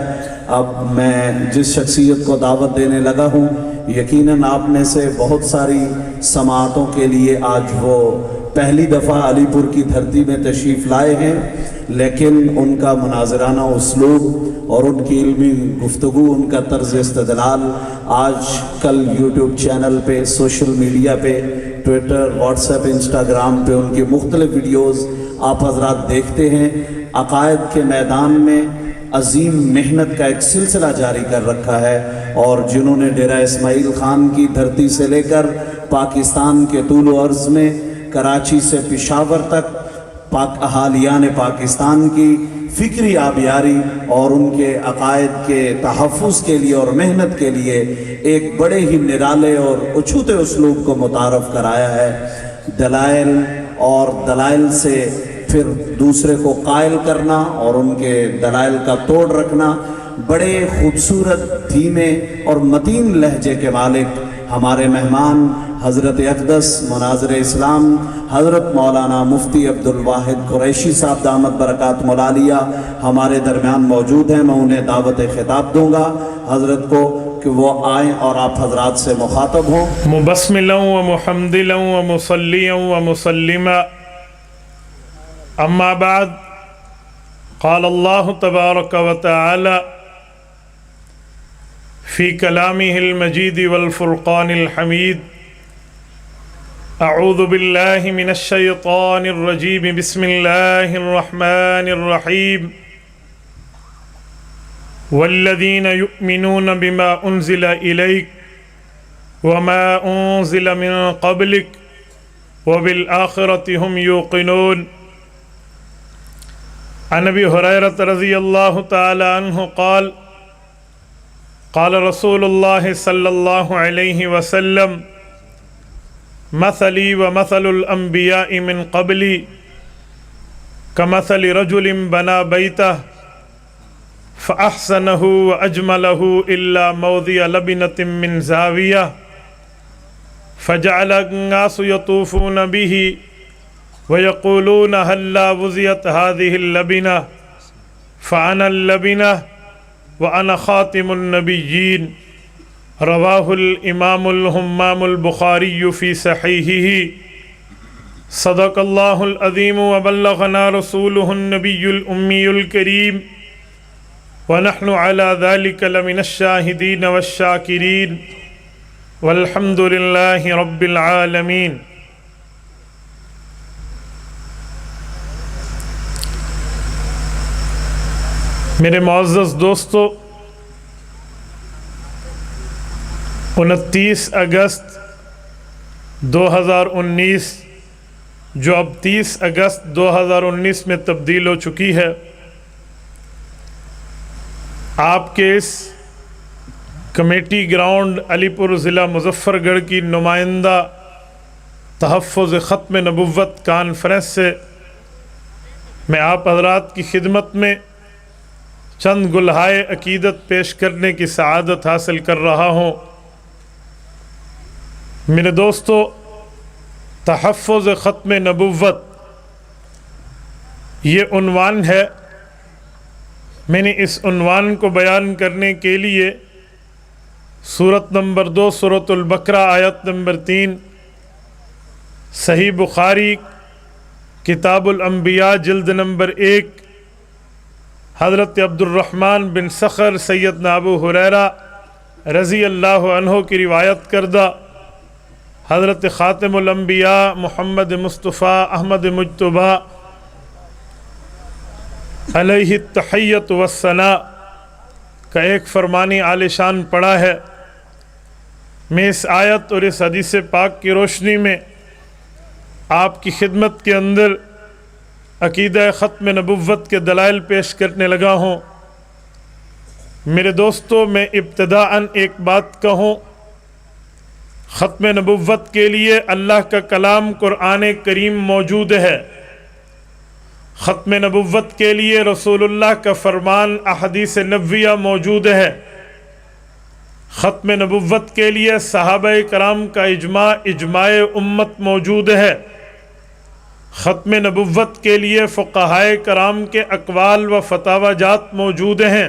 اب میں جس شخصیت کو دعوت دینے لگا ہوں یقیناً آپ میں سے بہت ساری سماعتوں کے لیے آج وہ پہلی دفعہ علی پور کی دھرتی میں تشریف لائے ہیں، لیکن ان کا مناظرانہ اسلوب اور ان کی علمی گفتگو، ان کا طرز استدلال آج کل یوٹیوب چینل پہ، سوشل میڈیا پہ، ٹویٹر، واٹس ایپ، انسٹاگرام پہ ان کی مختلف ویڈیوز آپ حضرات دیکھتے ہیں۔ عقائد کے میدان میں عظیم محنت کا ایک سلسلہ جاری کر رکھا ہے، اور جنہوں نے ڈیرہ اسماعیل خان کی دھرتی سے لے کر پاکستان کے طول و عرض میں کراچی سے پشاور تک اہالیان پاکستان کی فکری آبیاری اور ان کے عقائد کے تحفظ کے لیے اور محنت کے لیے ایک بڑے ہی نرالے اور اچھوتے اسلوب کو متعارف کرایا ہے۔ دلائل اور دلائل سے پھر دوسرے کو قائل کرنا اور ان کے دلائل کا توڑ رکھنا، بڑے خوبصورت دھیمے اور متین لہجے کے مالک ہمارے مہمان حضرت اقدس مناظر اسلام حضرت مولانا مفتی عبدالواحد قریشی صاحب دامت برکات ملالیہ ہمارے درمیان موجود ہیں۔ میں انہیں دعوت خطاب دوں گا حضرت کو کہ وہ آئیں اور آپ حضرات سے مخاطب ہوں۔ مبسملا و محمدلا و مصلیا و مسلما، اما بعد، قال اللہ تبارک و تعالی فی کلامہ المجید والفرقان الحمید، اعوذ باللہ من الشیطان الرجیم، بسم اللہ الرحمن الرحیم، والذین یؤمنون بما انزل الیک وما انزل من قبلک وبالآخرۃ هم یوقنون۔ عن ابی ہریرہ رضی اللہ تعالی عنہ قال قال رسول اللہ صلی اللہ علیہ وسلم مثلی ومثل الانبیاء من قبلی کمثل رجل بنا بیتہ فاحسنہ واجملہ الا موضع لبنۃ من زاویہ فجعل الناس یطوفون به ويقولون هلا وزيت هذه اللبنة فأنا اللبنة وأنا خاتم النبيين، رواه الإمام الهمام البخاري في صحيحه۔ صدق الله العظيم وبلغنا رسوله النبي الأمي الكريم، ونحن على ذلك لمن الشاهدين والشاكرين، والحمد لله رب العالمين۔ میرے معزز دوستو، 29 اگست 2019 جو اب 30 اگست 2019 میں تبدیل ہو چکی ہے، آپ کے اس کمیٹی گراؤنڈ علی پور ضلع مظفر گڑھ کی نمائندہ تحفظ ختم نبوت کانفرنس سے میں آپ حضرات کی خدمت میں چند گلہائے عقیدت پیش کرنے کی سعادت حاصل کر رہا ہوں۔ میرے دوستو، تحفظ ختم نبوت یہ عنوان ہے۔ میں نے اس عنوان کو بیان کرنے کے لیے سورت نمبر 2 سورۃ البقرہ آیت نمبر 3، صحیح بخاری کتاب الانبیاء جلد نمبر 1، حضرت عبد الرحمن بن صخر سیدنا ابو ہریرہ رضی اللہ عنہ کی روایت کردہ حضرت خاتم الانبیاء محمد مصطفیٰ احمد مجتبیٰ علیہ التحیۃ والثناء کا ایک فرمانی عالی شان پڑھا ہے۔ میں اس آیت اور اس حدیث پاک کی روشنی میں آپ کی خدمت کے اندر عقیدہ ختم نبوت کے دلائل پیش کرنے لگا ہوں۔ میرے دوستو، میں ابتداءً ایک بات کہوں، ختم نبوت کے لیے اللہ کا کلام قرآن کریم موجود ہے، ختم نبوت کے لیے رسول اللہ کا فرمان احادیث نبویہ موجود ہے، ختم نبوت کے لیے صحابہ کرام کا اجماع امت موجود ہے، ختم نبوت کے لیے فقہائے کرام کے اقوال و فتاوی جات موجود ہیں،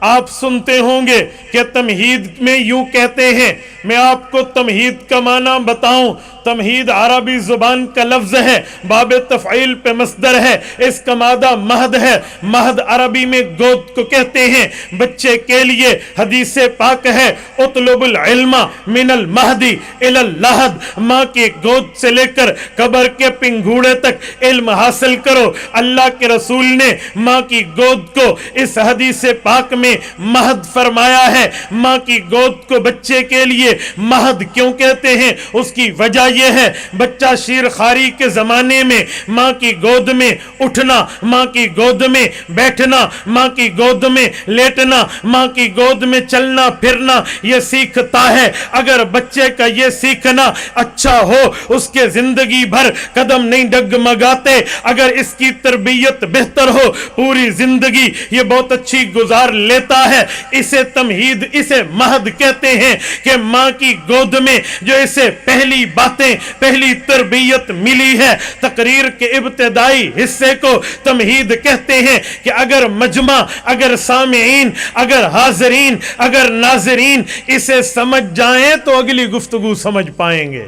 آپ سنتے ہوں گے کہ تمہید میں یوں کہتے ہیں، میں آپ کو تمہید کا معنی بتاؤں۔ تمہید عربی زبان کا لفظ ہے، باب تفعیل پہ مصدر ہے، اس کا مادہ مہد ہے۔ مہد عربی میں گود کو کہتے ہیں۔ بچے کے لیے حدیث پاک ہے، اطلب العلم من المہدی الی اللحد، ماں کی گود سے لے کر قبر کے پنگھوڑے تک علم حاصل کرو۔ اللہ کے رسول نے ماں کی گود کو اس حدیث پاک میں مہد فرمایا ہے۔ ماں کی گود کو بچے کے لیے مہد کیوں کہتے ہیں؟ اس کی وجہ یہ ہے، بچہ شیر خاری کے زمانے میں ماں کی گود میں اٹھنا، ماں کی گود میں بیٹھنا، ماں کی گود میں لیٹنا، ماں کی گود میں چلنا پھرنا یہ سیکھتا ہے۔ اگر بچے کا یہ سیکھنا اچھا ہو، اس کے زندگی بھر قدم نہیں ڈگمگاتے۔ اگر اس کی تربیت بہتر ہو، پوری زندگی یہ بہت اچھی گزار لیتا ہے۔ اسے تمہید، اسے مہد کہتے ہیں کہ ماں کی گود میں جو اسے پہلی باتیں، پہلی تربیت ملی ہے۔ تقریر کے ابتدائی حصے کو تمہید کہتے ہیں کہ اگر مجمع، اگر سامعین، اگر حاضرین، اگر ناظرین اسے سمجھ جائیں تو اگلی گفتگو سمجھ پائیں گے۔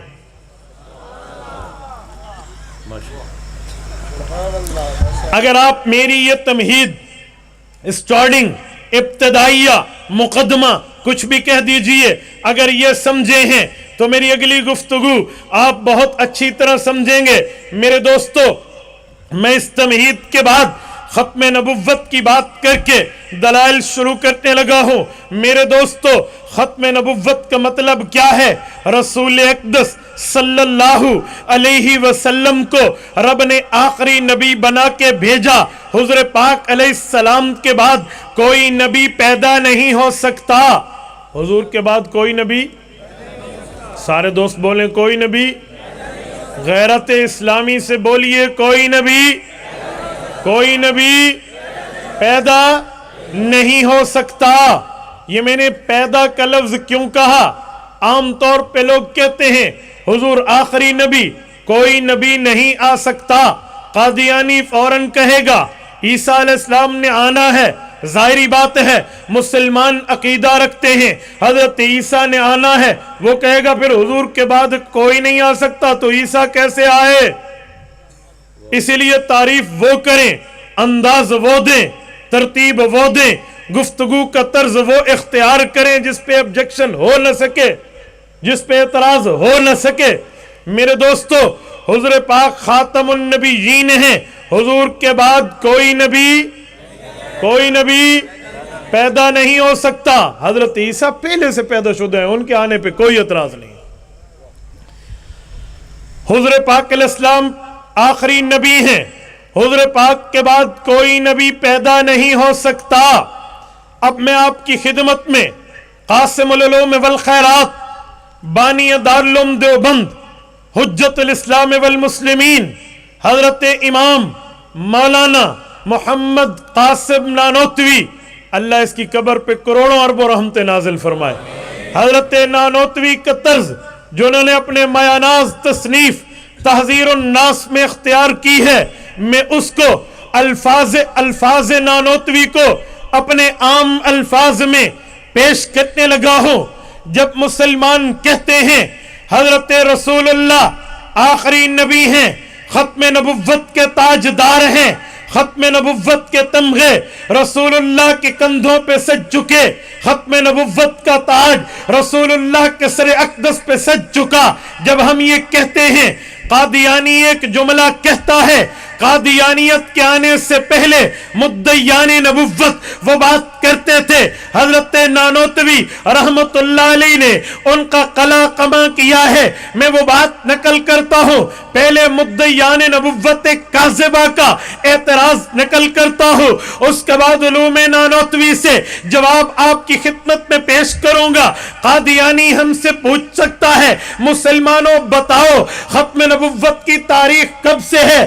اگر آپ میری یہ تمہید، اسٹارٹنگ، ابتدائیہ، مقدمہ کچھ بھی کہہ دیجئے، اگر یہ سمجھے ہیں تو میری اگلی گفتگو آپ بہت اچھی طرح سمجھیں گے۔ میرے دوستو، میں اس تمہید کے بعد ختم نبوت کی بات کر کے دلائل شروع کرنے لگا ہوں۔ میرے دوستو، ختم نبوت کا مطلب کیا ہے؟ رسول اقدس صلی اللہ علیہ وسلم کو رب نے آخری نبی بنا کے بھیجا۔ حضور پاک علیہ السلام کے بعد کوئی نبی پیدا نہیں ہو سکتا۔ حضور کے بعد کوئی نبی، سارے دوست بولیں کوئی نبی، غیرت اسلامی سے بولیے کوئی نبی، کوئی نبی پیدا نہیں ہو سکتا۔ یہ میں نے پیدا کا لفظ کیوں کہا؟ عام طور پہ لوگ کہتے ہیں حضور آخری نبی، کوئی نبی نہیں آ سکتا۔ قادیانی فوراً کہے گا عیسیٰ علیہ السلام نے آنا ہے۔ ظاہری بات ہے، مسلمان عقیدہ رکھتے ہیں حضرت عیسیٰ نے آنا ہے۔ وہ کہے گا پھر حضور کے بعد کوئی نہیں آ سکتا تو عیسیٰ کیسے آئے؟ اسی لیے تعریف وہ کریں، انداز وہ دیں، ترتیب وہ دیں، گفتگو کا طرز وہ اختیار کریں جس پہ objection ہو نہ سکے، جس پہ اعتراض ہو نہ سکے۔ میرے دوستو، حضور پاک خاتم النبیین ہیں۔ حضور کے بعد کوئی نبی پیدا نہیں ہو سکتا۔ حضرت عیسیٰ پہلے سے پیدا شدہ ہیں، ان کے آنے پہ کوئی اعتراض نہیں۔ حضور پاک علیہ السلام آخری نبی ہیں۔ حضور پاک کے بعد کوئی نبی پیدا نہیں ہو سکتا۔ اب میں آپ کی خدمت میں قاسم العلوم والخیرات، بانی دارالعلوم دیوبند، حجت الاسلام والمسلمین، حضرت امام مولانا محمد قاسم نانوتوی، اللہ اس کی قبر پہ کروڑوں اربوں رحمتیں نازل فرمائے۔ حضرت نانوتوی کا طرز جو انہوں نے اپنے میاناز تصنیف تحذیر الناس میں اختیار کی ہے، میں اس کو الفاظ نانوتوی کو اپنے عام الفاظ میں پیش کرنے لگا ہوں۔ جب مسلمان کہتے ہیں حضرت رسول اللہ آخری نبی ہیں، ختم نبوت کے تاجدار ہیں، ختم نبوت کے تمغے رسول اللہ کے کندھوں پہ سج چکے، ختم نبوت کا تاج رسول اللہ کے سر اقدس پہ سج چکا، جب ہم یہ کہتے ہیں، قادیانی ایک جملہ کہتا ہے، قادیانیت کے آنے سے پہلے مدعیان نبوت وہ بات کرتے تھے۔ حضرت نانوتوی رحمت اللہ علیہ نے ان کا قلع قمع کیا ہے۔ میں وہ بات نقل کرتا ہوں، پہلے مدعیان نبوت کاذبہ کا اعتراض نقل کرتا ہوں، اس کے بعد علوم نانوتوی سے جواب آپ کی خدمت میں پیش کروں گا۔ قادیانی ہم سے پوچھ سکتا ہے، مسلمانوں بتاؤ ختم نبوت کی تاریخ کب سے ہے؟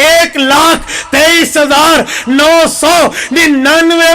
1,23,999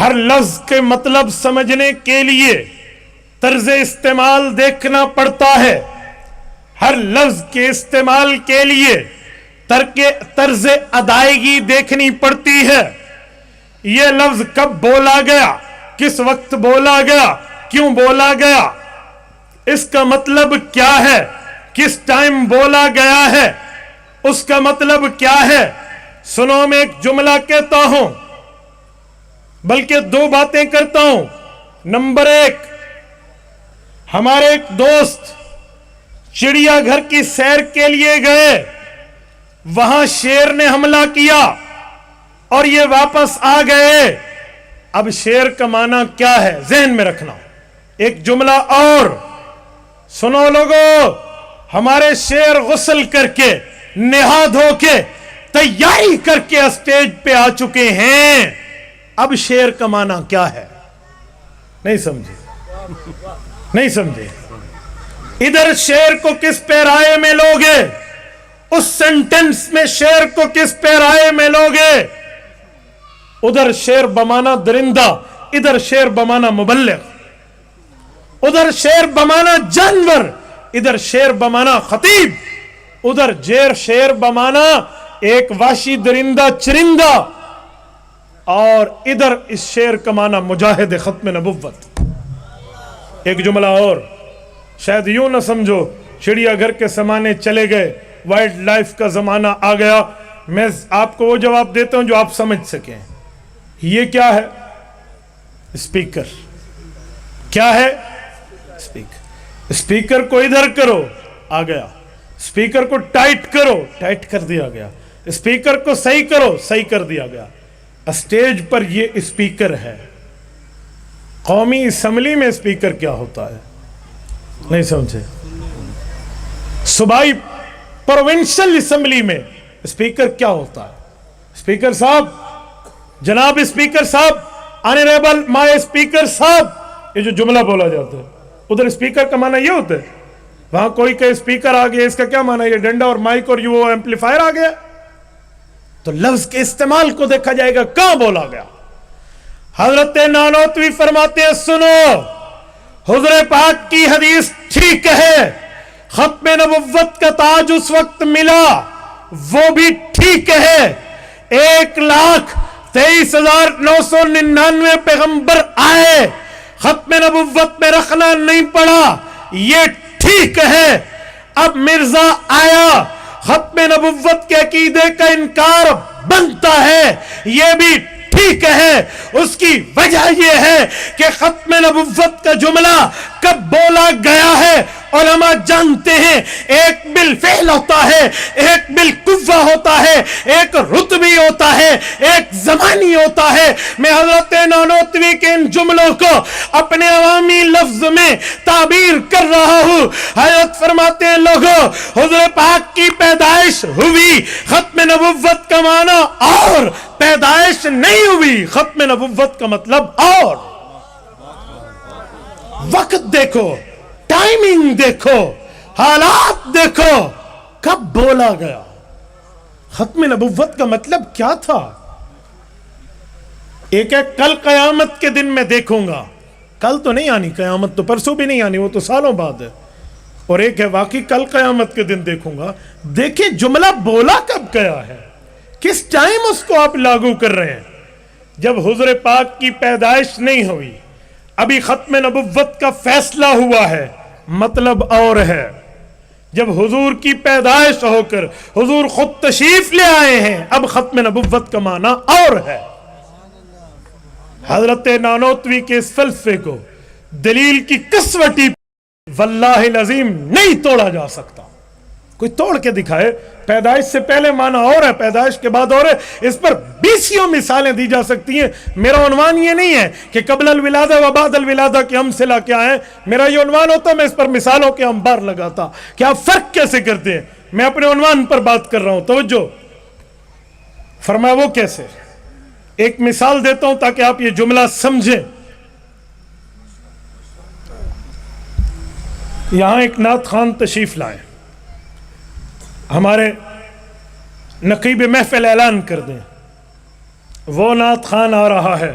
ہر لفظ کے مطلب سمجھنے کے لیے طرز استعمال دیکھنا پڑتا ہے، ہر لفظ کے استعمال کے لیے طرز ادائیگی دیکھنی پڑتی ہے۔ یہ لفظ کب بولا گیا، کس وقت بولا گیا، کیوں بولا گیا، اس کا مطلب کیا ہے، کس ٹائم بولا گیا ہے، اس کا مطلب کیا ہے۔ سنو، میں ایک جملہ کہتا ہوں، بلکہ دو باتیں کرتا ہوں۔ نمبر ایک، ہمارے ایک دوست چڑیا گھر کی سیر کے لیے گئے، وہاں شیر نے حملہ کیا اور یہ واپس آ گئے۔ اب شیر کا معنی کیا ہے ذہن میں رکھنا۔ ایک جملہ اور سنو لوگو، ہمارے شیر غسل کر کے نہا دھو کے تیاری کر کے اسٹیج پہ آ چکے ہیں۔ اب شیر کا معنی کیا ہے؟ نہیں سمجھے، نہیں سمجھے۔ ادھر شیر کو کس پیرائے میں لوگے، اس سینٹنس میں شیر کو کس پیرائے میں لوگے؟ ادھر شیر بمانا درندہ، ادھر شیر بمانا مبلغ، ادھر شیر بمانا جانور، ادھر شیر بمانا خطیب، ادھر شیر بمانا ایک وحشی درندہ چرندہ، اور ادھر اس شیر کا معنی مجاہد ختم نبوت۔ ایک جملہ اور، شاید یوں نہ سمجھو چڑیا گھر کے زمانے چلے گئے، وائلڈ لائف کا زمانہ آ گیا۔ میں آپ کو وہ جواب دیتا ہوں جو آپ سمجھ سکیں۔ یہ کیا ہے؟ اسپیکر۔ کیا ہے؟ اسپیکر۔ اسپیکر کو ادھر کرو، آ گیا۔ اسپیکر کو ٹائٹ کرو، ٹائٹ کر دیا گیا۔ اسپیکر کو صحیح کرو، صحیح کر دیا گیا۔ اسٹیج پر یہ اسپیکر ہے۔ قومی اسمبلی میں اسپیکر کیا ہوتا ہے؟ نہیں سمجھے۔ صوبائی پروونشل اسمبلی میں اسپیکر کیا ہوتا ہے؟ اسپیکر صاحب، جناب اسپیکر صاحب، آنریبل مائی اسپیکر صاحب، یہ جو جملہ بولا جاتا ہے، ادھر اسپیکر کا معنی یہ ہوتا ہے۔ وہاں کوئی کہ اسپیکر آ گیا، اس کا کیا معنی ہے؟ یہ ڈنڈا اور مائک اور یہ ایمپلیفائر آ گیا۔ تو لفظ کے استعمال کو دیکھا جائے گا کہاں بولا گیا۔ حضرت نانوتوی فرماتے ہیں، سنو، حضور پاک کی حدیث ٹھیک ہے، ختم نبوت کا تاج اس وقت ملا، وہ بھی ٹھیک ہے، 1,23,999 پیغمبر آئے، ختم نبوت میں رکھنا نہیں پڑا، یہ ٹھیک ہے۔ اب مرزا آیا، ختم نبوت کے عقیدے کا انکار بنتا ہے، یہ بھی ٹھیک ہے۔ اس کی وجہ یہ ہے کہ ختم نبوت کا جملہ کب بولا گیا ہے علماء جانتے ہیں۔ ایک بالفعل ہوتا ہے، ایک بالقوہ ہوتا ہے، ایک رتبی ہوتا ہے، ایک زمانی ہوتا ہے۔ میں حضرت نانوتوی کے ان جملوں کو اپنے عوامی لفظ میں تعبیر کر رہا ہوں۔ حضرت فرماتے ہیں، لوگوں، حضور پاک کی پیدائش ہوئی، ختم نبوت کا معنی اور، پیدائش نہیں ہوئی، ختم نبوت کا مطلب اور۔ وقت دیکھو، ٹائمنگ دیکھو، حالات دیکھو، کب بولا گیا۔ ختم نبوت کا مطلب کیا تھا؟ ایک ہے کل قیامت کے دن میں دیکھوں گا، کل تو نہیں آنی قیامت، تو پرسوں بھی نہیں آنی، وہ تو سالوں بعد ہے۔ اور ایک ہے واقعی کل قیامت کے دن دیکھوں گا۔ دیکھیں جملہ بولا کب گیا ہے، کس ٹائم اس کو آپ لاگو کر رہے ہیں؟ جب حضور پاک کی پیدائش نہیں ہوئی، ابھی ختم نبوت کا فیصلہ ہوا ہے، مطلب اور ہے۔ جب حضور کی پیدائش ہو کر حضور خود تشریف لے آئے ہیں، اب ختم نبوت کا معنی اور ہے۔ حضرت نانوتوی کے اس فلسفے کو دلیل کی کسوٹی واللہ العظیم نہیں توڑا جا سکتا۔ کوئی توڑ کے دکھائے، پیدائش سے پہلے معنی اور ہے، پیدائش کے بعد اور ہے۔ اس پر 20 مثالیں دی جا سکتی ہیں۔ میرا عنوان یہ نہیں ہے کہ قبل الولادہ و بعد الولادہ کے امثلہ کیا ہیں، میرا یہ عنوان ہوتا، میں اس پر مثالوں کے انبار لگاتا کہ آپ فرق کیسے کرتے ہیں۔ میں اپنے عنوان پر بات کر رہا ہوں، توجہ فرمایا وہ کیسے۔ ایک مثال دیتا ہوں تاکہ آپ یہ جملہ سمجھیں۔ یہاں ایک نعت خان تشریف لائے، ہمارے نقیب محفل اعلان کر دیں، وہ نعت خان آ رہا ہے،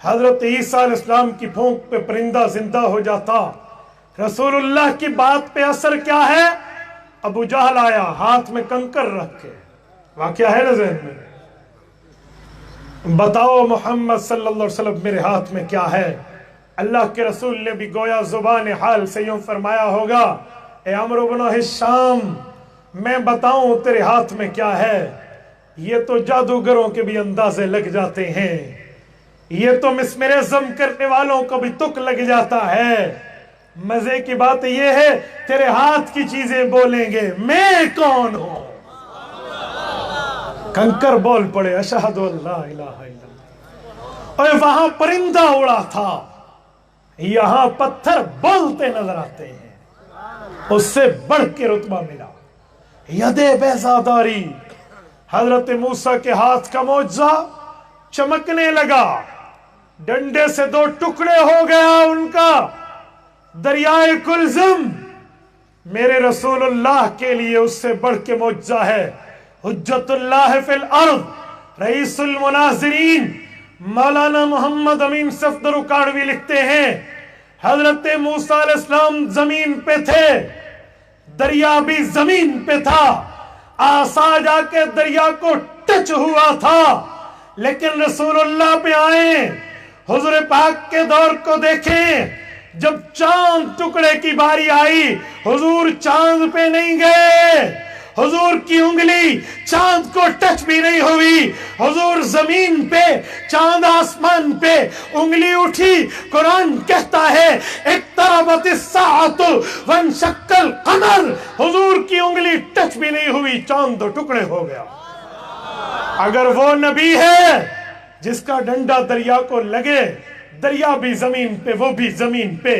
حضرت عیسیٰ علیہ السلام کی پھونک پہ پرندہ زندہ ہو جاتا. رسول اللہ کی بات پہ اثر کیا ہے؟ ابو جہل آیا ہاتھ میں کنکر رکھ کے. واقعہ ہے نا ذہن میں؟ بتاؤ محمد صلی اللہ علیہ وسلم میرے ہاتھ میں کیا ہے؟ اللہ کے رسول نے بھی گویا زبان حال سے یوں فرمایا ہوگا، اے عمرو بن ہشام میں بتاؤں تیرے ہاتھ میں کیا ہے؟ یہ تو جادوگروں کے بھی اندازے لگ جاتے ہیں، یہ تو مسمرزم کرنے والوں کو بھی تک لگ جاتا ہے. مزے کی بات یہ ہے تیرے ہاتھ کی چیزیں بولیں گے میں کون ہوں. کنکر بول پڑے اشہد اللہ الہ الا اللہ. اور وہاں پرندہ اڑا تھا، یہاں پتھر بولتے نظر آتے ہیں. اس سے بڑھ کے رتبہ ملا ید بیضاداری. حضرت موسیٰ کے ہاتھ کا معجزہ چمکنے لگا، ڈنڈے سے 2 ٹکڑے ہو گیا ان کا. دریائے کلزم میرے رسول اللہ کے لیے اس سے بڑھ کے معجزہ ہے. حجت اللہ فی الارض رئیس المناظرین مولانا محمد امین صفدر اکاڑوی لکھتے ہیں حضرت موسیٰ علیہ السلام زمین پہ تھے، دریا بھی زمین پہ تھا، آسا جا کے دریا کو ٹچ ہوا تھا، لیکن رسول اللہ پہ آئیں، حضور پاک کے دور کو دیکھیں. جب چاند ٹکڑے کی باری آئی حضور چاند پہ نہیں گئے، حضور کی انگلی چاند کو ٹچ بھی نہیں ہوئی، حضور زمین پہ چاند آسمان پہ انگلی اٹھی. قرآن کہتا ہے اقتربت الساعۃ وانشق القمر، حضور کی انگلی ٹچ بھی نہیں ہوئی، چاند 2 ٹکڑے ہو گیا. اگر وہ نبی ہے جس کا ڈنڈا دریا کو لگے، دریا بھی زمین پہ وہ بھی زمین پہ،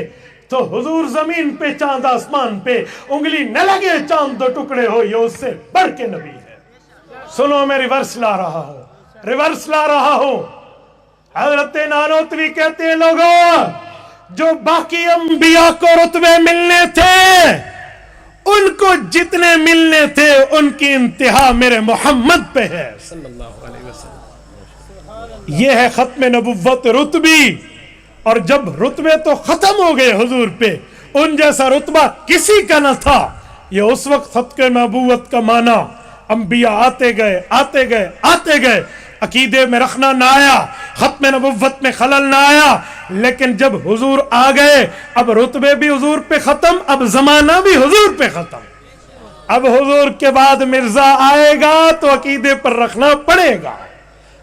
تو حضور زمین پہ چاند آسمان پہ انگلی نہ لگے چاند 2 ٹکڑے ہو، یہ اس سے بڑھ کے نبی ہے. سنو میں ریورس لا رہا ہوں. حضرت نانوتوی کہتے ہیں لوگوں جو باقی انبیاء کو رتبے ملنے تھے ان کو جتنے ملنے تھے ان کی انتہا میرے محمد پہ ہے صلی اللہ علیہ وسلم. یہ ہے ختم نبوت رتبی. اور جب رتبے تو ختم ہو گئے حضور پہ، ان جیسا رتبہ کسی کا نہ تھا. یہ اس وقت ختم نبوت کا معنی انبیاء آتے گئے، عقیدے میں رکھنا نہ آیا، ختم نبوت میں خلل نہ آیا. لیکن جب حضور آ گئے اب رتبے بھی حضور پہ ختم، اب زمانہ بھی حضور پہ ختم. اب حضور کے بعد مرزا آئے گا تو عقیدے پر رکھنا پڑے گا.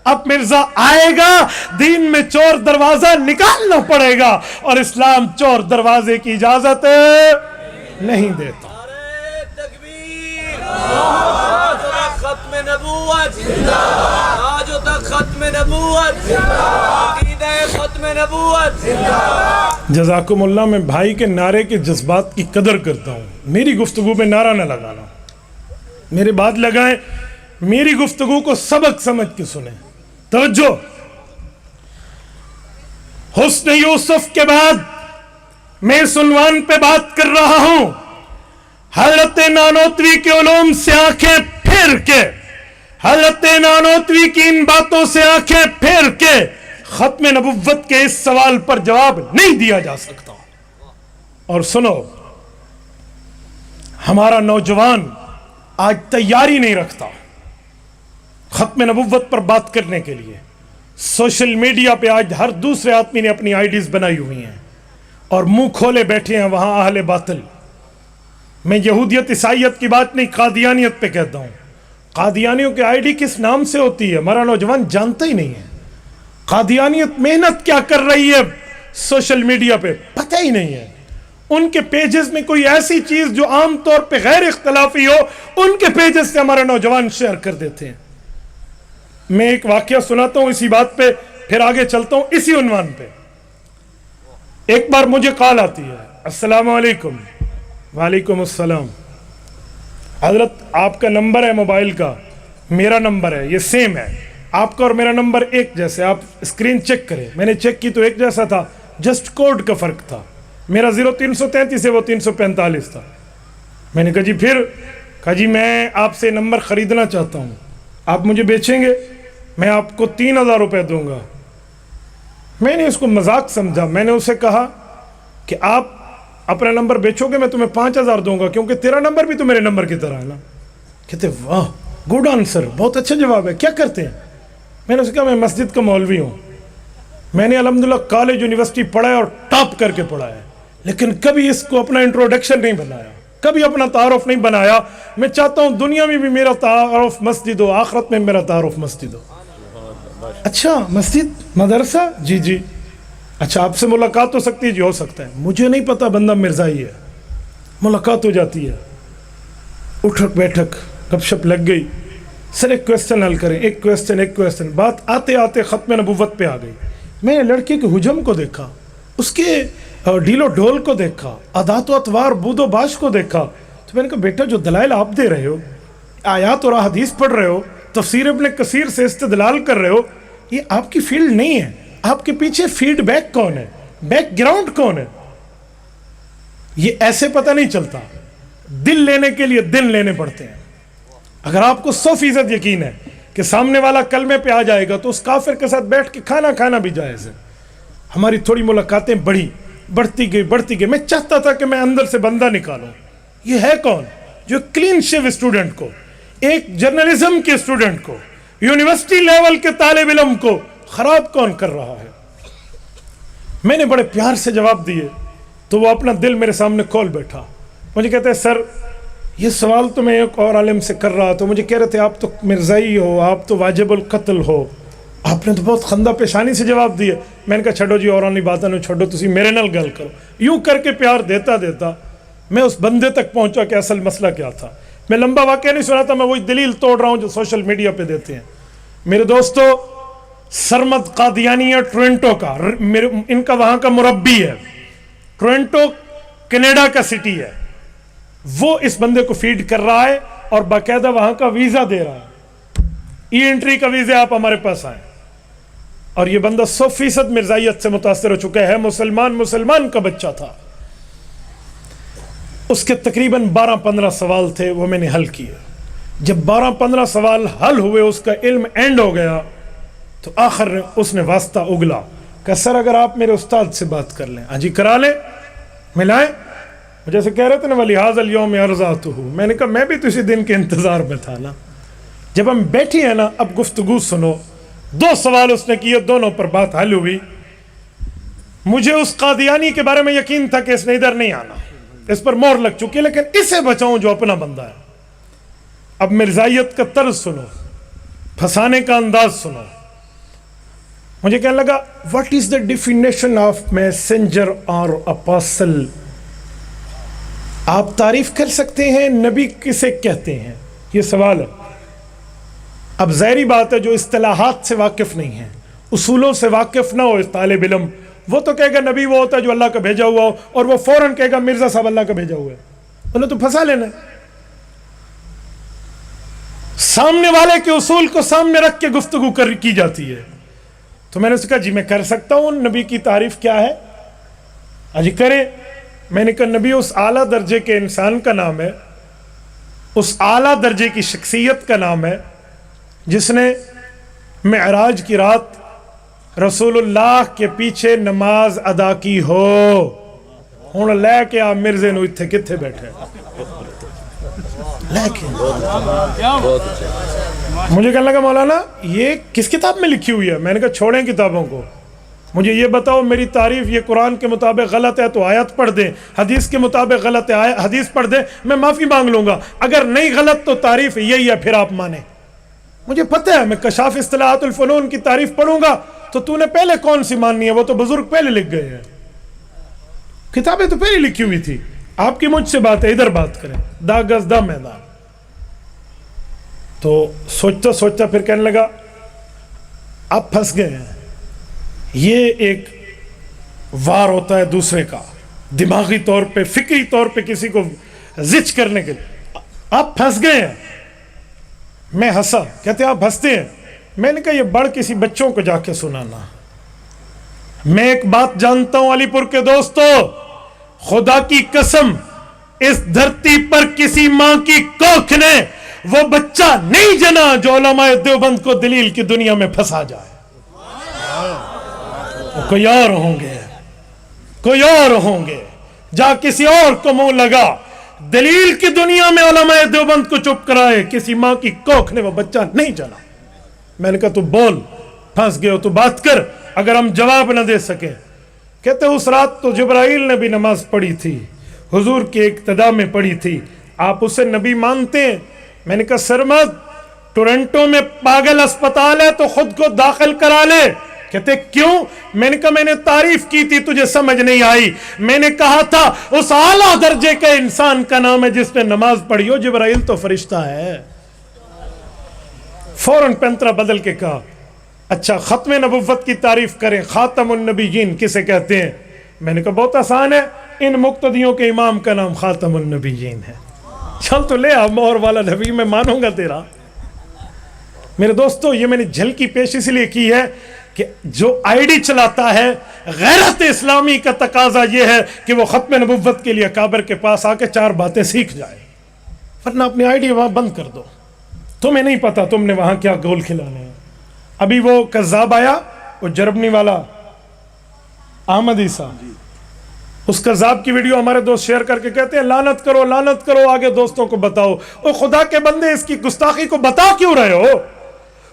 اب مرزا آئے گا دین میں چور دروازہ نکالنا پڑے گا، اور اسلام چور دروازے کی اجازت نہیں دیتا. ختم نبوت آج تک ختم نبوت عقیدہ ختم نبوت. جزاکم اللہ. میں بھائی کے نعرے کے جذبات کی قدر کرتا ہوں. میری گفتگو میں نعرہ نہ لگانا، میرے بات لگائیں، میری گفتگو کو سبق سمجھ کے سنیں. توجہ. حسن یوسف کے بعد میں اس عنوان پہ بات کر رہا ہوں. حضرت نانوتوی کے علوم سے آنکھیں پھیر کے، حضرت نانوتوی کی ان باتوں سے آنکھیں پھیر کے ختم نبوت کے اس سوال پر جواب نہیں دیا جا سکتا. اور سنو، ہمارا نوجوان آج تیاری نہیں رکھتا ختم نبوت پر بات کرنے کے لیے. سوشل میڈیا پہ آج ہر دوسرے آدمی نے اپنی آئی ڈیز بنائی ہوئی ہیں اور منہ کھولے بیٹھے ہیں وہاں اہل باطل. میں یہودیت عیسائیت کی بات نہیں، قادیانیت پہ کہتا ہوں. قادیانیوں کی آئی ڈی کس نام سے ہوتی ہے ہمارا نوجوان جانتا ہی نہیں ہے. قادیانیت محنت کیا کر رہی ہے سوشل میڈیا پہ پتہ ہی نہیں ہے. ان کے پیجز میں کوئی ایسی چیز جو عام طور پہ غیر اختلافی ہو ان کے پیجز سے ہمارے نوجوان شیئر کر دیتے ہیں. میں ایک واقعہ سناتا ہوں اسی بات پہ، پھر آگے چلتا ہوں اسی عنوان پہ. ایک بار مجھے کال آتی ہے، السلام علیکم. وعلیکم السلام. حضرت آپ کا نمبر ہے موبائل کا، میرا نمبر ہے، یہ سیم ہے. آپ کا اور میرا نمبر ایک جیسے، آپ اسکرین چیک کریں. میں نے چیک کی تو ایک جیسا تھا، جسٹ کوڈ کا فرق تھا. میرا 0333 ہے، وہ 345 تھا. میں نے کہا جی پھر؟ کہا جی میں آپ سے نمبر خریدنا چاہتا ہوں، آپ مجھے بیچیں گے؟ میں آپ کو 3000 روپے دوں گا. میں نے اس کو مذاق سمجھا. میں نے اسے کہا کہ آپ اپنا نمبر بیچو گے, میں تمہیں 5,000 دوں گا, کیونکہ تیرا نمبر بھی تو میرے نمبر کی طرح ہے نا. کہتے واہ گڈ آنسر, بہت اچھا جواب ہے, کیا کرتے ہیں؟ میں نے اسے کہا میں مسجد کا مولوی ہوں, میں نے الحمدللہ کالج یونیورسٹی پڑھا ہے اور ٹاپ کر کے پڑھا ہے, لیکن کبھی اس کو اپنا انٹروڈکشن نہیں بنایا, کبھی اپنا تعارف نہیں بنایا. میں چاہتا ہوں دنیا میں بھی میرا تعارف مسجد ہو, آخرت میں میرا تعارف مسجد ہو. اچھا مسجد مدرسہ, جی جی. اچھا آپ سے ملاقات ہو سکتی ہے؟ جی ہو سکتا ہے. مجھے نہیں پتا بندہ مرزائی ہے. ملاقات ہو جاتی ہے, اٹھک بیٹھک گپ شپ لگ گئی. سر ایک کویسچن حل کریں, ایک کویسچن. بات آتے آتے ختم نبوت پہ آ گئی. میں نے لڑکے کے حجم کو دیکھا, اس کے ڈھیل و ڈھول کو دیکھا, عادات و اطوار بود و باش کو دیکھا. تو میں نے کہا بیٹا جو دلائل آپ دے رہے ہو, آیات اور احادیث پڑھ رہے ہو, تفسیر ابن کثیر سے استدلال کر رہے ہو, یہ آپ کی فیلڈ نہیں ہے. آپ کے پیچھے فیڈ بیک کون ہے, بیک گراؤنڈ کون ہے؟ یہ ایسے پتہ نہیں چلتا. دل لینے کے لیے دن لینے پڑتے ہیں. اگر آپ کو 100% یقین ہے کہ سامنے والا کلمے پہ آ جائے گا تو اس کافر کے ساتھ بیٹھ کے کھانا کھانا بھی جائز ہے. ہماری تھوڑی ملاقاتیں بڑھتی گئی. میں چاہتا تھا کہ میں اندر سے بندہ نکالوں. یہ ہے کون جو کلین شیو اسٹوڈنٹ کو, ایک جرنلزم کے اسٹوڈنٹ کو, یونیورسٹی لیول کے طالب علم کو خراب کون کر رہا ہے؟ میں نے بڑے پیار سے جواب دیے تو وہ اپنا دل میرے سامنے کھول بیٹھا. مجھے کہتے ہیں سر یہ سوال تو میں ایک اور عالم سے کر رہا, تو مجھے کہہ رہے تھے آپ تو مرزائی ہو, آپ تو واجب القتل ہو. آپ نے تو بہت خندہ پیشانی سے جواب دیا. میں نے کہا چھڈو جی اور باتیں نہ چھوڑو, تسی میرے نال گل کرو. یوں کر کے پیار دیتا میں اس بندے تک پہنچا کہ اصل مسئلہ کیا تھا. میں لمبا واقعہ نہیں سنا تھا, میں وہی دلیل توڑ رہا ہوں جو سوشل میڈیا پہ دیتے ہیں. میرے دوستو, سرمد قادیانی ہے ٹورنٹو کا, ان کا وہاں کا مربی ہے. ٹورنٹو کینیڈا کا سٹی ہے. وہ اس بندے کو فیڈ کر رہا ہے اور باقاعدہ وہاں کا ویزا دے رہا ہے. ای انٹری کا ویزا, آپ ہمارے پاس آئیں. اور یہ بندہ 100% مرزائیت سے متاثر ہو چکا ہے. مسلمان کا بچہ تھا. اس کے تقریباً 12-15 سوال تھے, وہ میں نے حل کیے. جب 12-15 سوال حل ہوئے, اس کا علم اینڈ ہو گیا, تو آخر اس نے واسطہ اگلا کہ سر اگر آپ میرے استاد سے بات کر لیں. ہاں جی کرا لیں, ملائیں. جیسے کہہ رہے تھے نا وَلِهَذَا الْيَوْمِ أَرْزَاتُهُ, میں نے کہا میں بھی تو اسی دن کے انتظار میں تھا نا. جب ہم بیٹھی ہیں نا, اب گفتگو سنو. 2 سوال اس نے کیے, دونوں پر بات حل ہوئی. مجھے اس قادیانی کے بارے میں یقین تھا کہ اس نے ادھر نہیں آنا, اس پر مور لگ چکی, لیکن اسے بچاؤں جو اپنا بندہ ہے. اب مرزائیت کا طرز سنو, پھنسانے کا انداز سنو. مجھے کہنے لگا what is the definition of messenger or apostle؟ آپ تعریف کر سکتے ہیں نبی کسے کہتے ہیں؟ یہ سوال ہے. اب ظاہری بات ہے جو اصطلاحات سے واقف نہیں ہیں, اصولوں سے واقف نہ ہو طالب علم, وہ تو کہے گا نبی وہ ہوتا ہے جو اللہ کا بھیجا ہوا ہو, اور وہ فوراً کہے گا مرزا صاحب اللہ کا بھیجا ہوا ہے. انہیں تو پھنسا لینا ہے. سامنے والے کے اصول کو سامنے رکھ کے گفتگو کی جاتی ہے. تو میں نے کہا جی میں کر سکتا ہوں, نبی کی تعریف کیا ہے؟ جی کریں. میں نے کہا نبی اس اعلیٰ درجے کے انسان کا نام ہے, اس اعلیٰ درجے کی شخصیت کا نام ہے جس نے معراج کی رات رسول اللہ کے پیچھے نماز ادا کی ہو. ہوں لے کے آپ مرزے نو اتھے کتھے بیٹھے لے کے. مجھے کہنے لگا مولانا یہ کس کتاب میں لکھی ہوئی ہے؟ میں نے کہا چھوڑیں کتابوں کو, مجھے یہ بتاؤ میری تعریف یہ قرآن کے مطابق غلط ہے تو آیت پڑھ دیں, حدیث کے مطابق غلط ہے حدیث پڑھ دیں, میں معافی مانگ لوں گا. اگر نہیں غلط تو تعریف یہی ہے, پھر آپ مانیں. مجھے پتہ ہے میں کشاف اصطلاحات الفنون کی تعریف پڑھوں گا تو تو نے پہلے کون سی ماننی ہے, وہ تو بزرگ پہلے لکھ گئے ہیں, کتابیں تو پہلے لکھی ہوئی تھی. آپ کی مجھ سے بات ہے, ادھر بات کریں, دا گز دا میدان. تو سوچتا سوچتا پھر کہنے لگا آپ پھنس گئے ہیں. یہ ایک وار ہوتا ہے دوسرے کا, دماغی طور پہ فکری طور پہ کسی کو زچ کرنے کے لیے. آپ پھنس گئے ہیں. میں ہنسا. کہتے آپ ہنستے ہیں؟ میں نے کہا یہ بڑھ کسی بچوں کو جا کے سنانا. میں ایک بات جانتا ہوں علی پور کے دوستو, خدا کی قسم اس دھرتی پر کسی ماں کی کوکھ نے وہ بچہ نہیں جنا جو علماء دیوبند کو دلیل کی دنیا میں پھنسا جائے. کوئی اور ہوں گے، کوئی اور ہوں گے، جا کسی اور کو منہ لگا، دلیل کی دنیا میں علماء دیوبند کو چپ کرائے، کسی ماں کی کوکھ نے وہ بچہ نہیں جلا۔ میں نے کہا تو بول، پھنس گئے ہو تو بات کر، اگر ہم جواب نہ دے سکے۔ کہتے اس رات تو جبرائیل نے بھی نماز پڑھی تھی، حضور کی اقتداء میں پڑھی تھی، آپ اسے نبی مانتے ہیں؟ میں نے کہا سرمد، ٹورنٹو میں پاگل اسپتال ہے تو خود کو داخل کرا لے۔ کہتے کیوں؟ میں نے کہا میں نے تعریف کی تھی، تجھے سمجھ نہیں آئی۔ میں نے کہا تھا اس اعلیٰ درجے کے انسان کا نام ہے جس نے نماز پڑھی ہو، جبرائیل تو فرشتہ ہے۔ فوراً پنترا بدل کے کہا اچھا ختم نبوت کی تعریف کریں، خاتم النبیین کسے کہتے ہیں؟ میں نے کہا بہت آسان ہے، ان مقتدیوں کے امام کا نام خاتم النبیین ہے۔ چل تو لے آ، مہر والا نبی میں مانوں گا تیرا۔ میرے دوستو، یہ میں نے جھلکی پیش اس لیے کی ہے کہ جو آئی ڈی چلاتا ہے، غیرت اسلامی کا تقاضا یہ ہے کہ وہ ختم نبوت کے لیے اکابر کے پاس آ کے 4 باتیں سیکھ جائے، ورنہ اپنی آئی ڈی وہاں بند کر دو۔ تمہیں نہیں پتا تم نے وہاں کیا گول کھلانے ہیں۔ ابھی وہ کذاب آیا، وہ جرمنی والا احمد عیسیٰ، اس کذاب کی ویڈیو ہمارے دوست شیئر کر کے کہتے ہیں لعنت کرو لعنت کرو، آگے دوستوں کو بتاؤ۔ او خدا کے بندے، اس کی گستاخی کو بتا کیوں رہے ہو؟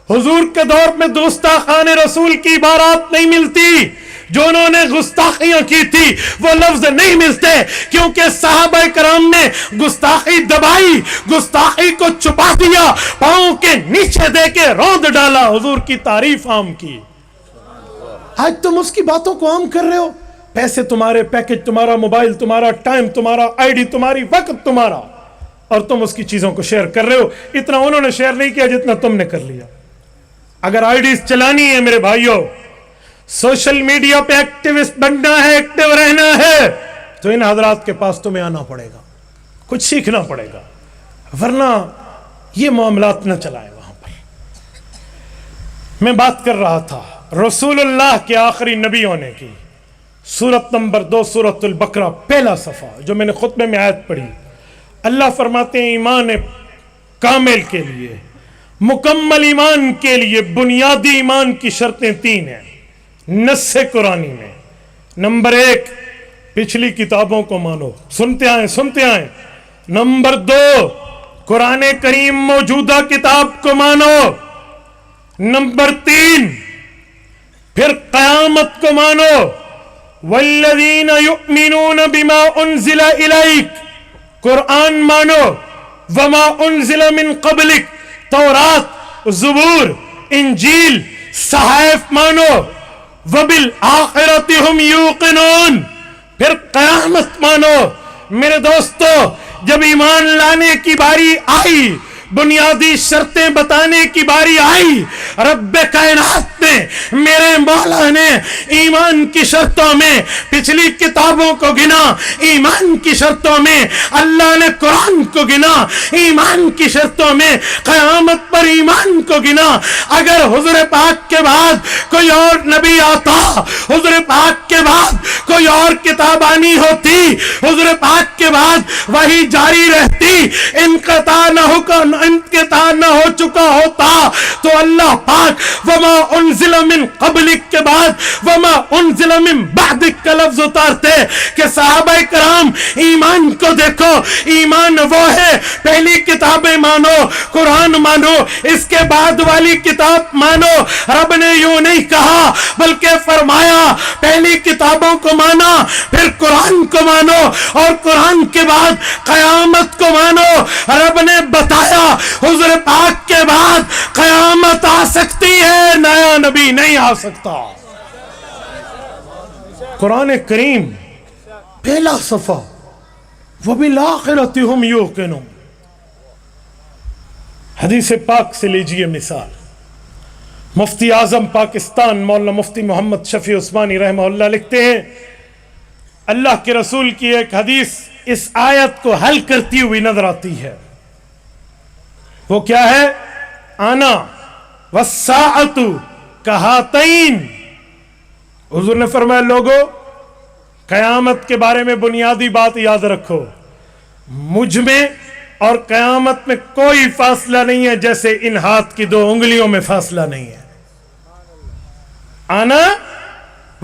حضور کے دور میں گستاخان رسول کی عبارات نہیں ملتی، جو انہوں نے گستاخیاں کی تھی وہ لفظ نہیں ملتے، کیونکہ صحابہ کرام نے گستاخی دبائی، گستاخی کو چھپا دیا، پاؤں کے نیچے دے کے روند ڈالا، حضور کی تعریف عام کی۔ آج تم اس کی باتوں کو عام کر رہے ہو، پیسے تمہارے، پیکج تمہارا، موبائل تمہارا، ٹائم تمہارا، آئی ڈی تمہاری، وقت تمہارا، اور تم اس کی چیزوں کو شیئر کر رہے ہو۔ اتنا انہوں نے شیئر نہیں کیا جتنا تم نے کر لیا۔ اگر آئی ڈیز چلانی ہے میرے بھائیوں، سوشل میڈیا پہ ایکٹیوسٹ بننا ہے، ایکٹیو رہنا ہے، تو ان حضرات کے پاس تمہیں آنا پڑے گا، کچھ سیکھنا پڑے گا، ورنہ یہ معاملات نہ چلائے وہاں پر۔ میں بات کر رہا تھا رسول اللہ کے آخری نبی ہونے کی، سورت نمبر 2 سورت البقرہ، پہلا صفحہ، جو میں نے خطبے میں آیت پڑھی۔ اللہ فرماتے ہیں ایمان کامل کے لیے، مکمل ایمان کے لیے بنیادی ایمان کی شرطیں 3 ہیں نص قرآنی میں۔ نمبر 1، پچھلی کتابوں کو مانو، سنتے آئیں۔ نمبر 2، قرآن کریم موجودہ کتاب کو مانو۔ نمبر 3، پھر قیامت کو مانو۔ والذین یؤمنون بما انزل الیک، قرآن مانو، وما انزل من قبلک، تورات، زبور، انجیل، صحائف مانو۔ وبالآخرۃ ہم یوقنون، پھر قیامت مانو۔ میرے دوستو، جب ایمان لانے کی باری آئی، بنیادی شرطیں بتانے کی باری آئی، رب کائنات نے، میرے مولا نے ایمان کی شرطوں میں پچھلی کتابوں کو گنا، ایمان کی شرطوں میں اللہ نے قرآن کو گنا، ایمان کی شرطوں میں قیامت پر ایمان کو گنا۔ اگر حضور پاک کے بعد کوئی اور نبی آتا، حضور پاک کے بعد کوئی اور کتاب آنی ہوتی، حضور پاک کے بعد وہی جاری رہتی، انقطاع نہ ہو چکا ہوتا، تو اللہ پاک وما انزل من قبلک کے بعد وما انزل من بعدک کا لفظ اتارتے کہ صحابہ کرام ایمان کو دیکھو، ایمان وہ ہے پہلی کتابیں مانو، قرآن مانو، اس کے بعد والی کتاب مانو۔ رب نے یوں نہیں کہا بلکہ فرمایا پہلی کتابوں کو مانا، پھر قرآن کو مانو، اور قرآن کے بعد قیامت کو مانو۔ رب نے بتایا حضور پاک کے بعد قیامت آ سکتی ہے، نیا نبی نہیں آ سکتا۔ قرآن کریم پہلا صفحہ، وبالآخرۃ ہم یوقنون۔ حدیث پاک سے لیجئے مثال، مفتی اعظم پاکستان مولانا مفتی محمد شفیع عثمانی رحمہ اللہ لکھتے ہیں، اللہ کے رسول کی ایک حدیث اس آیت کو حل کرتی ہوئی نظر آتی ہے۔ وہ کیا ہے؟ آنا والساعۃ کہاتین۔ حضور نے فرمایا لوگو، قیامت کے بارے میں بنیادی بات یاد رکھو، مجھ میں اور قیامت میں کوئی فاصلہ نہیں ہے جیسے ان ہاتھ کی 2 انگلیوں میں فاصلہ نہیں ہے۔ آنا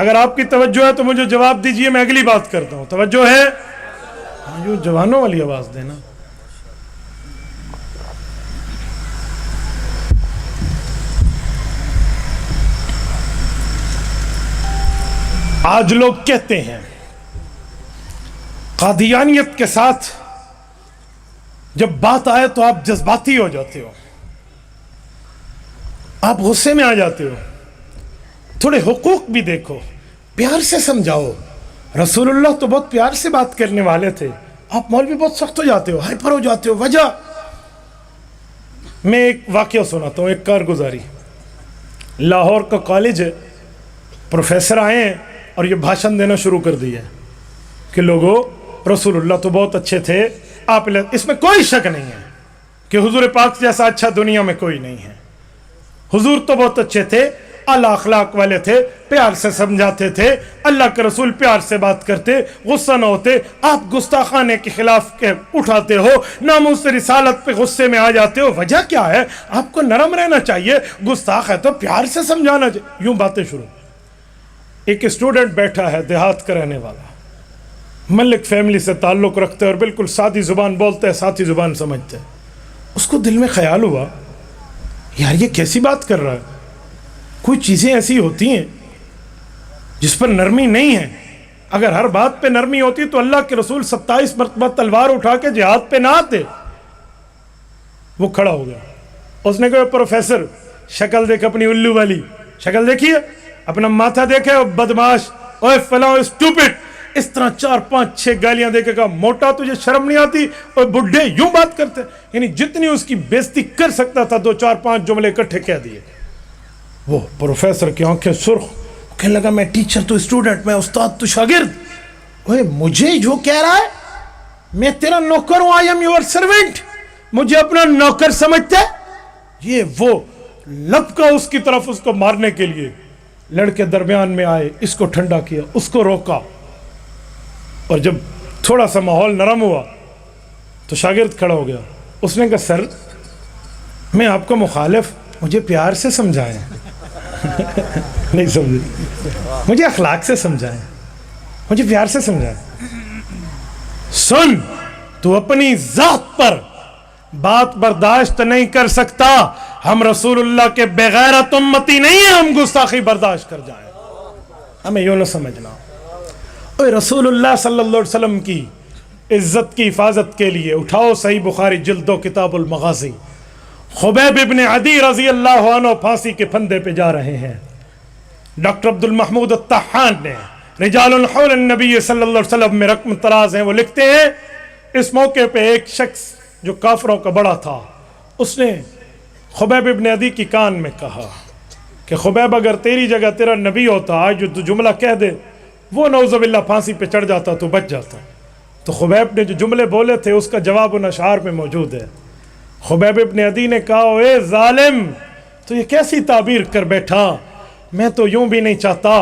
اگر آپ کی توجہ ہے تو مجھے جواب دیجئے، میں اگلی بات کرتا ہوں. توجہ ہے؟ ہاں، جو جوانوں والی آواز دینا. آج لوگ کہتے ہیں قادیانیت کے ساتھ جب بات آئے تو آپ جذباتی ہو جاتے ہو، آپ غصے میں آ جاتے ہو. تھوڑے حقوق بھی دیکھو، پیار سے سمجھاؤ. رسول اللہ تو بہت پیار سے بات کرنے والے تھے، آپ مولوی بہت سخت ہو جاتے ہو، ہائپر ہو جاتے ہو. وجہ میں ایک واقعہ سناتا ہوں. ایک کارگزاری، لاہور کا کالج ہے، پروفیسر آئے ہیں اور یہ بھاشن دینا شروع کر دیا کہ لوگوں رسول اللہ تو بہت اچھے تھے، آپ اس میں کوئی شک نہیں ہے کہ حضور پاک جیسا اچھا دنیا میں کوئی نہیں ہے. حضور تو بہت اچھے تھے، اعلی اخلاق والے تھے، پیار سے سمجھاتے تھے، اللہ کے رسول پیار سے بات کرتے، غصہ نہ ہوتے. آپ گستاخانے کے خلاف اٹھاتے ہو، ناموس رسالت پہ غصے میں آ جاتے ہو. وجہ کیا ہے؟ آپ کو نرم رہنا چاہیے، گستاخ ہے تو پیار سے سمجھانا چاہیے. یوں باتیں شروع. ایک اسٹوڈنٹ بیٹھا ہے، دیہات کا رہنے والا، ملک فیملی سے تعلق رکھتے اور بالکل سادی زبان بولتے ہے، سادی زبان سمجھتے. اس کو دل میں خیال ہوا یار یہ کیسی بات کر رہا ہے، کوئی چیزیں ایسی ہوتی ہیں جس پر نرمی نہیں ہے. اگر ہر بات پہ نرمی ہوتی تو اللہ کے رسول 27 مرتبہ تلوار اٹھا کے جہاد پہ نہ آتے. وہ کھڑا ہو گیا. اس نے کہا پروفیسر شکل دیکھ اپنی الو والی شکل دیکھیے، اپنا ماتھا دیکھے، بدماش، اوے فلاں، اسٹوپڈ. اس طرح 4 5 6 گالیاں دے کے کہا موٹا تجھے شرم نہیں آتی؟ اور بڈھے یوں بات کرتے. یعنی جتنی اس کی بےزتی کر سکتا تھا 2 4 5 جملے اکٹھے کہہ دیے. وہ پروفیسر کی آنکھیں سرخ، کہنے لگا میں ٹیچر تو اسٹوڈنٹ، میں استاد تو شاگرد. اوے مجھے جو کہہ رہا ہے، میں تیرا نوکر ہوں، آئی ایم یور سرونٹ، مجھے اپنا نوکر سمجھتا ہے؟ یہ وہ لپکا اس کی طرف اس کو مارنے کے لیے. لڑکے درمیان میں آئے، اس کو ٹھنڈا کیا، اس کو روکا. اور جب تھوڑا سا ماحول نرم ہوا تو شاگرد کھڑا ہو گیا. اس نے کہا سر میں آپ کا مخالف، مجھے پیار سے سمجھائیں. نہیں سمجھے، مجھے اخلاق سے سمجھائیں، مجھے پیار سے سمجھائیں. سن، تو اپنی ذات پر بات برداشت نہیں کر سکتا، ہم رسول اللہ کے بغیرت امتی نہیں ہیں، ہم گستاخی برداشت کر جائیں. ہمیں یوں نہ سمجھنا. اوہ رسول اللہ صلی اللہ علیہ وسلم کی عزت کی حفاظت کے لیے اٹھاؤ صحیح بخاری جلد 2 کتاب المغازی. خبیب ابن عدی رضی اللہ عنہ پھانسی کے پھندے پہ جا رہے ہیں. ڈاکٹر عبد المحمود الطحان نے رجال حول النبی صلی اللہ علیہ وسلم میں رقم طراز ہیں، وہ لکھتے ہیں اس موقع پہ ایک شخص جو کافروں کا بڑا تھا، اس نے خبیب ابن عدی کی کان میں کہا کہ خبیب اگر تیری جگہ تیرا نبی ہوتا، آج جو جملہ کہہ دے وہ نعوذ باللہ پھانسی پہ چڑھ جاتا تو بچ جاتا. تو خبیب نے جو جملے بولے تھے اس کا جواب ان اشعار میں موجود ہے. خبیب ابن عدی نے کہا اے ظالم، تو یہ کیسی تعبیر کر بیٹھا، میں تو یوں بھی نہیں چاہتا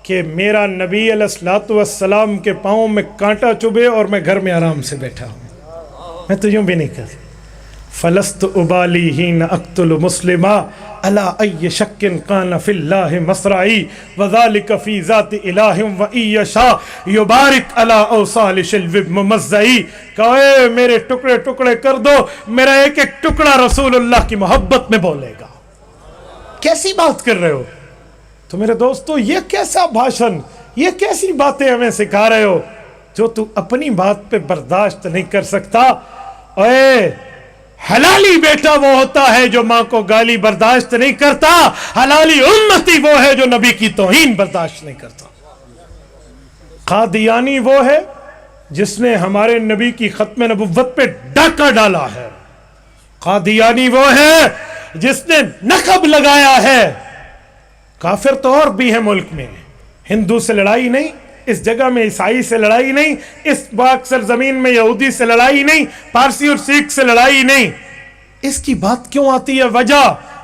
کہ میرا نبی علیہ الصلوۃ والسلام کے پاؤں میں کانٹا چبھے اور میں گھر میں آرام سے بیٹھا ہوں. میں تو یوں بھی نہیں کہتا. فلست ابالی حین اقتل مسلما علی ای شک کان فی اللہ مصرعی وذالک فی ذات الہ و ای یشاء یبارک علی اوصال شلو ممزعی. کہے میرے ٹکڑے ٹکڑے کر دو، میرا ایک ایک ٹکڑا رسول اللہ کی محبت میں بولے گا. کیسی بات کر رہے ہو؟ تو میرے دوستو یہ کیسا بھاشن، یہ کیسی باتیں ہمیں سکھا رہے ہو جو تو اپنی بات پہ برداشت نہیں کر سکتا. اے حلالی بیٹا وہ ہوتا ہے جو ماں کو گالی برداشت نہیں کرتا، حلالی امتی وہ ہے جو نبی کی توہین برداشت نہیں کرتا. قادیانی وہ ہے جس نے ہمارے نبی کی ختم نبوت پہ ڈاکہ ڈالا ہے. قادیانی وہ ہے جس نے نقب لگایا ہے. کافر تو اور بھی ہیں ملک میں، ہندو سے لڑائی نہیں، اس جگہ میں عیسائی سے لڑائی نہیں، اس پاک سرزمین میں یہودی سے لڑائی نہیں، پارسی اور سکھ سے لڑائی نہیں. اس کی بات کیوں آتی ہے؟ وجہ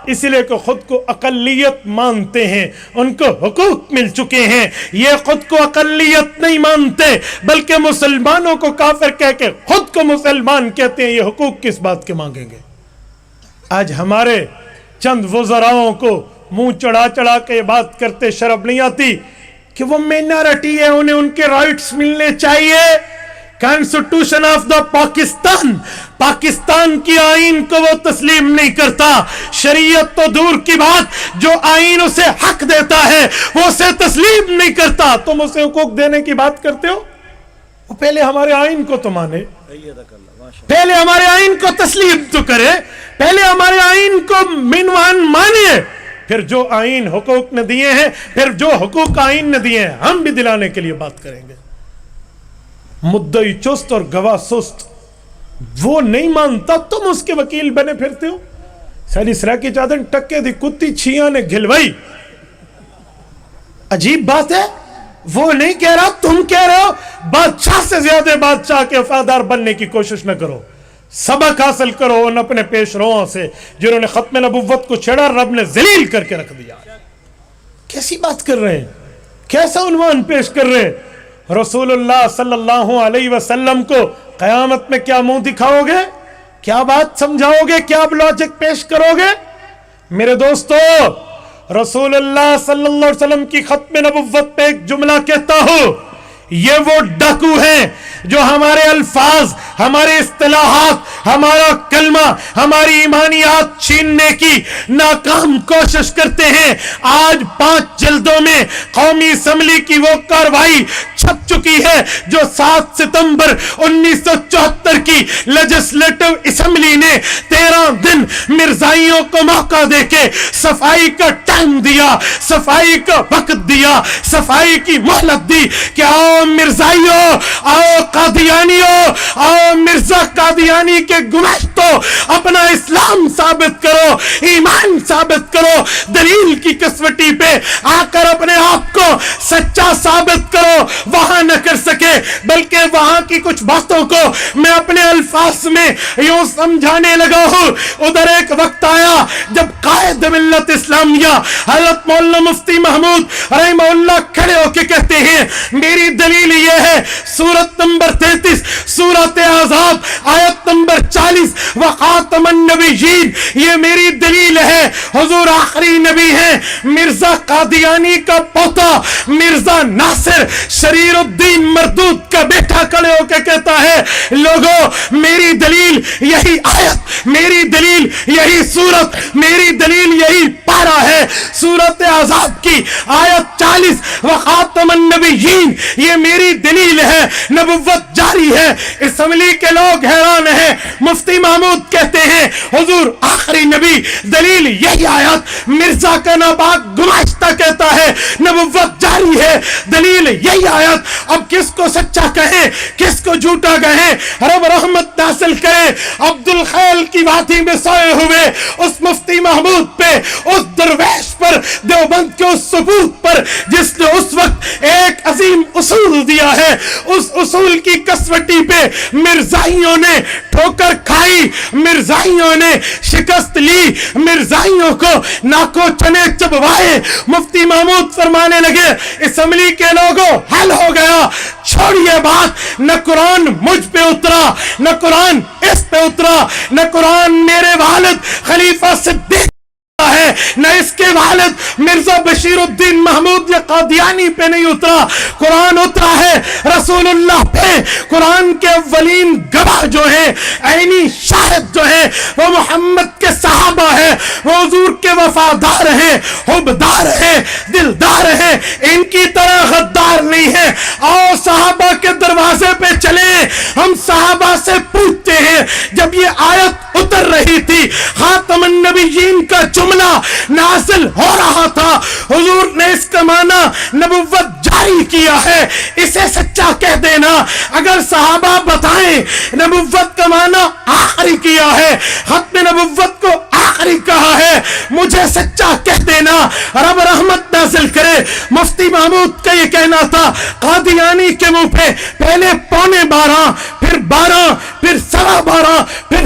اس لیے کہ خود کو اقلیت مانتے ہیں، ان کو حقوق مل چکے ہیں. یہ خود کو اقلیت نہیں مانتے بلکہ مسلمانوں کو کافر کہہ کے خود کو مسلمان کہتے ہیں. یہ حقوق کس بات کے مانگیں گے؟ آج ہمارے چند وزراؤں کو منہ چڑھا چڑھا کے یہ بات کرتے شرم نہیں آتی کہ وہ مائنارٹی ہے, انہیں ان کے رائٹس ملنے چاہیے. Constitution of the Pakistan, Pakistan کی آئین کو وہ تسلیم نہیں کرتا. شریعت تو دور کی بات, جو آئین اسے حق دیتا ہے وہ اسے تسلیم نہیں کرتا. تم اسے حقوق دینے کی بات کرتے ہو, وہ پہلے ہمارے آئین کو تو مانے, پہلے ہمارے آئین کو تسلیم تو کرے, پہلے ہمارے آئین کو منوان مانے, پھر جو آئین حقوق نے دیے ہیں, پھر جو حقوق آئین نے دیے ہیں ہم بھی دلانے کے لیے بات کریں گے. مدعی چست اور گواہ سست, وہ نہیں مانتا, تم اس کے وکیل بنے پھرتے ہو. ساری سرا کی چادر ٹکے دی کتی چھیاں نے گھلوائی. عجیب بات ہے, وہ نہیں کہہ رہا, تم کہہ رہے ہو. بادشاہ سے زیادہ بادشاہ کے وفادار بننے کی کوشش نہ کرو, سبق حاصل کرو ان اپنے پیش روؤں سے جنہوں نے ختم نبوت کو چھڑا, رب نے ذلیل کر کے رکھ دیا. کیسی بات کر رہے ہیں, کیسا عنوان پیش کر رہے ہیں. رسول اللہ صلی اللہ علیہ وسلم کو قیامت میں کیا منہ دکھاؤ گے, کیا بات سمجھاؤ گے, کیا لاجک پیش کرو گے؟ میرے دوستو, رسول اللہ صلی اللہ علیہ وسلم کی ختم نبوت پہ ایک جملہ کہتا ہوں, یہ وہ ڈاکو ہیں جو ہمارے الفاظ, ہمارے اصطلاحات, ہمارا کلمہ, ہماری ایمانیات چھیننے کی ناکام کوشش کرتے ہیں. آج 5 جلدوں میں قومی اسمبلی کی وہ کاروائی چھپ چکی ہے جو 7 ستمبر 1974 کی لیجسلیٹو اسمبلی نے 13 دن مرزائیوں کو موقع دے کے صفائی کا ٹائم دیا, صفائی کا وقت دیا, صفائی کی مہلت دی کہ آؤ مرزائیوں, آؤ قادیانیوں, آؤ مرزا قادیانی کے گمشتوں, اپنا اسلام ثابت کرو, ایمان ثابت کرو, دلیل کی کسوٹی پہ آ کر اپنے آپ کو سچا ثابت کرو. وہاں نہ کر سکے, بلکہ وہاں کی کچھ باتوں کو میں اپنے الفاظ میں یوں سمجھانے لگا ہوں. ادھر ایک وقت آیا جب قائد ملت اسلامیہ حضرت مولانا مفتی محمود رحمہ اللہ کھڑے ہو کے کہتے ہیں, میری دلیل یہ ہے, سورت نمبر 33 سورت احزاب آیت نمبر 40, وخاتم النبیین, یہ میری دلیل ہے, حضور آخری نبی ہیں. مرزا قادیانی کا پوتا مرزا ناصر شریر الدین مردود کا بیٹا کھڑے ہو کے کہتا ہے, لوگوں میری دلیل یہی آیت, میری دلیل یہی سورت, میری دلیل یہی پارہ ہے. سورت احزاب کی آیت 40, وخاتم النبیین, یہ میری دلیل ہے, نبوت جاری ہے. اسمبلی کے لوگ حیران ہیں. مفتی محمود کہتے ہیں حضور آخری نبی, دلیل یہی آیت. مرزا کا ناباک گماشتہ کہتا ہے نبوت جاری ہے, دلیل یہی آیت. اب کس کو سچا کہیں, کس کو جھوٹا کہیں؟ رب رحمت نازل کرے عبد الخیل کی وادی میں سوئے ہوئے اس مفتی محمود پہ, اس درویش پر, دیوبند کے اس ثبوت پر جس نے اس وقت ایک عظیم اصول دیا ہے. اس اصول کی کسوٹی پہ مرزائیوں نے ٹھوکر کھائی, مرزائیوں نے شکست لی, مرزائیوں کو ناکو چنے چبوائے. مفتی محمود فرمانے لگے, اسمبلی کے لوگوں حل ہو گیا, چھوڑیے بات, نہ قرآن مجھ پہ اترا, نہ قرآن اس پہ اترا, نہ قرآن میرے والد خلیفہ صدیق ہے, نہ اس کے والد مرزا بشیر الدین محمود یا قادیانی پہ نہیں اترا. قرآن اترا ہے رسول اللہ پہ. قرآن کے اولین گواہ جو ہیں, عینی شاہد جو ہیں, وہ محمد کے صحابہ ہیں, وہ حضور کے وفادار ہیں, حبدار ہیں, دلدار ہیں, ان کی طرح غدار نہیں ہیں. اور صحابہ کے دروازے پہ چلیں, ہم صحابہ سے پوچھتے ہیں جب یہ آیت اتر رہی تھی, خاتم النبیین کا جملہ نازل ہو رہا تھا, حضور نے اس کا معنی نبوت جاری کیا ہے, اسے سچا کہہ دینا. اگر صحابہ بتائیں نبوت کا معنی آخری کیا ہے, ختم نبوت کو آخری کہا ہے, مجھے سچا کہہ دینا. رب رحمت نازل کرے. مفتی محمود کا یہ کہنا تھا, قادیانی کے منہ پہ پہلے 11:45, پھر 12, پھر 12:15, پھر